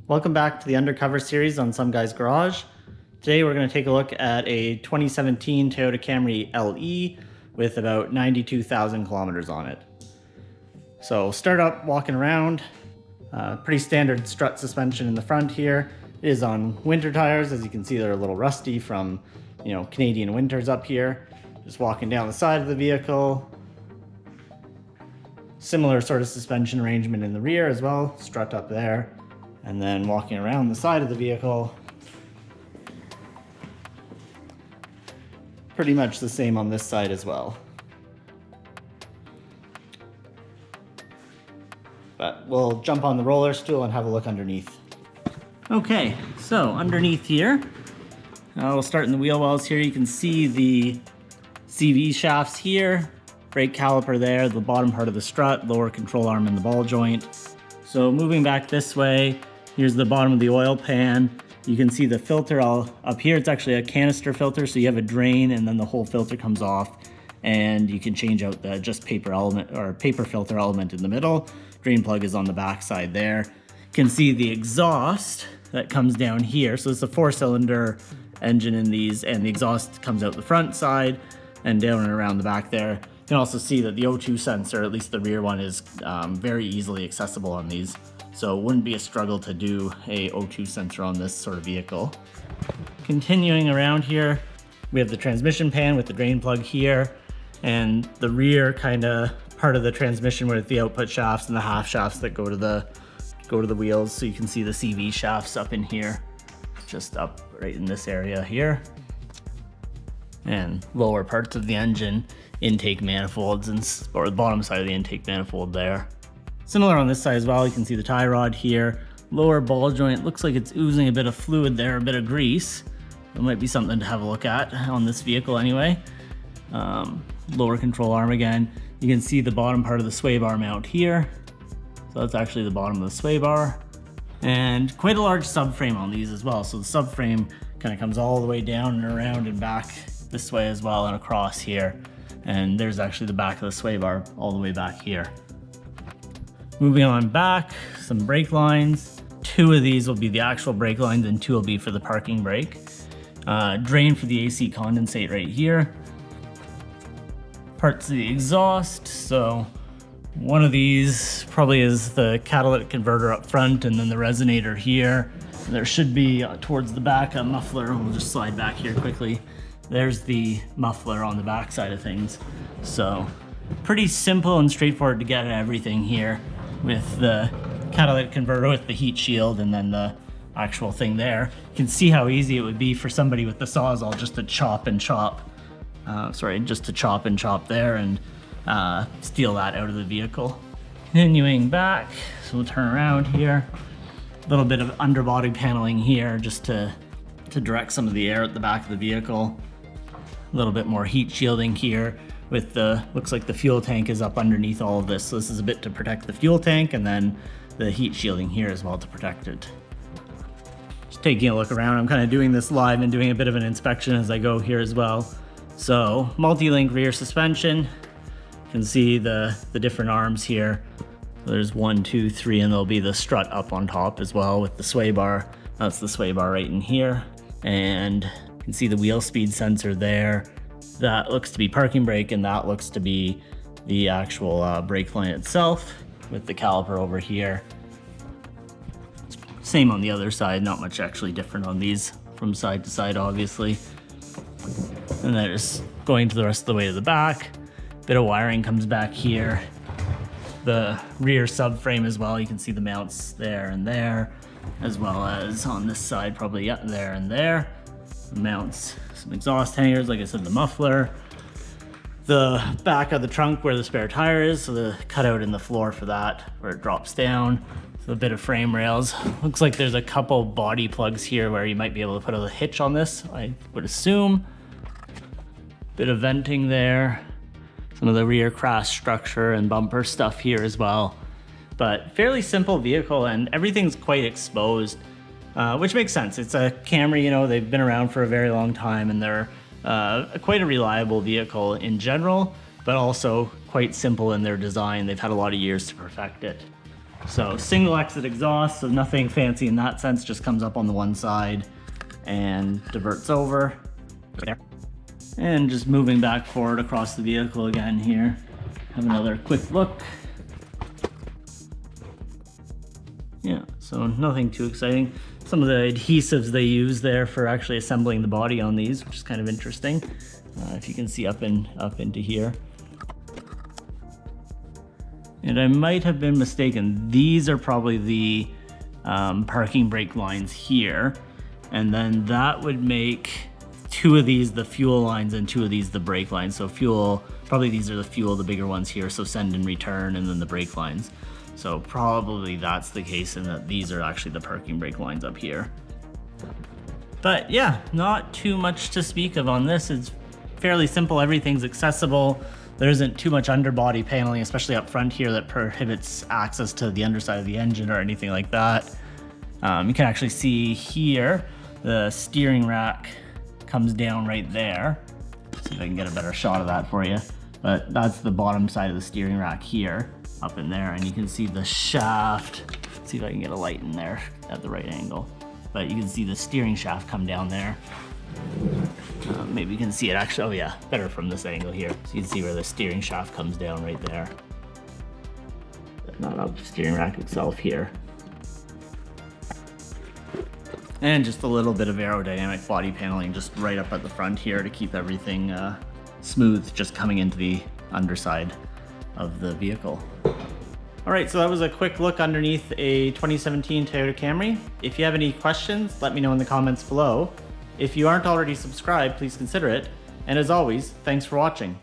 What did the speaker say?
Welcome back to the Undercover Series on SomeGuy's Garage. Today we're going to take a look at a 2017 Toyota Camry LE with about 92,000 kilometers on it. So start up walking around. Pretty standard strut suspension in the front here. It is on winter tires. As you can see, they're a little rusty from Canadian winters up here. Just walking down the side of the vehicle. Similar sort of suspension arrangement in the rear as well, strut up there. And then walking around the side of the vehicle, pretty much the same on this side as well. But we'll jump on the roller stool and have a look underneath. Okay, so underneath here, we'll start in the wheel wells here. You can see the CV shafts here, brake caliper there, the bottom part of the strut, lower control arm and the ball joint. So moving back this way, here's the bottom of the oil pan. You can see the filter all up here. It's actually a canister filter, so you have a drain and then the whole filter comes off, and you can change out the just paper element or paper filter element in the middle. Drain plug is on the back side there. You can see the exhaust that comes down here. So it's a 4-cylinder engine in these, and the exhaust comes out the front side and down and around the back there. You can also see that the O2 sensor, at least the rear one, is very easily accessible on these. So it wouldn't be a struggle to do a O2 sensor on this sort of vehicle. Continuing around here, we have the transmission pan with the drain plug here, and the rear kind of part of the transmission with the output shafts and the half shafts that go to the wheels. So you can see the CV shafts up in here, just up right in this area here. And lower parts of the engine intake manifolds, or the bottom side of the intake manifold there. Similar on this side as well, you can see the tie rod here. Lower ball joint, looks like it's oozing a bit of fluid there, a bit of grease. It might be something to have a look at on this vehicle anyway. Lower control arm again. You can see the bottom part of the sway bar mount here. So that's actually the bottom of the sway bar. And quite a large subframe on these as well. So the subframe kind of comes all the way down and around and back this way as well and across here. And there's actually the back of the sway bar all the way back here. Moving on back, some brake lines. 2 of these will be the actual brake lines and 2 will be for the parking brake. Drain for the AC condensate right here. Parts of the exhaust. So one of these probably is the catalytic converter up front, and then the resonator here. There should be towards the back a muffler. We'll just slide back here quickly. There's the muffler on the back side of things. So pretty simple and straightforward to get at everything here, with the catalytic converter with the heat shield and then the actual thing there. You can see how easy it would be for somebody with the Sawzall just to chop and chop. Just to chop and chop there and steal that out of the vehicle. Continuing back, so we'll turn around here. A little bit of underbody paneling here just to direct some of the air at the back of the vehicle. A little bit more heat shielding here with looks like the fuel tank is up underneath all of this. So this is a bit to protect the fuel tank, and then the heat shielding here as well to protect it. Just taking a look around, I'm kind of doing this live and doing a bit of an inspection as I go here as well. So multi-link rear suspension. You can see the different arms here. So there's 1, 2, 3, and there'll be the strut up on top as well with the sway bar. That's the sway bar right in here. And you can see the wheel speed sensor there. That looks to be parking brake, and that looks to be the actual brake line itself with the caliper over here. Same on the other side, not much actually different on these from side to side, obviously. And then just going to the rest of the way to the back. Bit of wiring comes back here. The rear subframe as well, you can see the mounts there and there, as well as on this side, probably there and there. Mounts, some exhaust hangers, like I said, the muffler. The back of the trunk where the spare tire is, so the cutout in the floor for that, where it drops down. So a bit of frame rails. Looks like there's a couple body plugs here where you might be able to put a hitch on this, I would assume. Bit of venting there. Some of the rear crash structure and bumper stuff here as well. But fairly simple vehicle, and everything's quite exposed. Which makes sense. It's a Camry, they've been around for a very long time, and they're quite a reliable vehicle in general, but also quite simple in their design. They've had a lot of years to perfect it. So single exit exhaust, so nothing fancy in that sense, just comes up on the one side and diverts over. There. And just moving back forward across the vehicle again here. Have another quick look. Yeah, so nothing too exciting. Some of the adhesives they use there for actually assembling the body on these, which is kind of interesting. If you can see up into here. And I might have been mistaken. These are probably the parking brake lines here. And then that would make 2 of these the fuel lines and 2 of these the brake lines. So fuel, probably these are the fuel, the bigger ones here. So send and return, and then the brake lines. So probably that's the case, and that these are actually the parking brake lines up here. But yeah, not too much to speak of on this. It's fairly simple, everything's accessible. There isn't too much underbody paneling, especially up front here, that prohibits access to the underside of the engine or anything like that. You can actually see here, the steering rack comes down right there. See if I can get a better shot of that for you. But that's the bottom side of the steering rack here, up in there, and you can see the shaft. Let's see if I can get a light in there at the right angle. But you can see the steering shaft come down there. Maybe you can see it actually, oh yeah, better from this angle here. So you can see where the steering shaft comes down right there. But not up the steering rack itself here. And just a little bit of aerodynamic body paneling just right up at the front here to keep everything smooth, just coming into the underside of the vehicle. All right, so that was a quick look underneath a 2017 Toyota Camry. If you have any questions, let me know in the comments below. If you aren't already subscribed, please consider it. And as always, thanks for watching.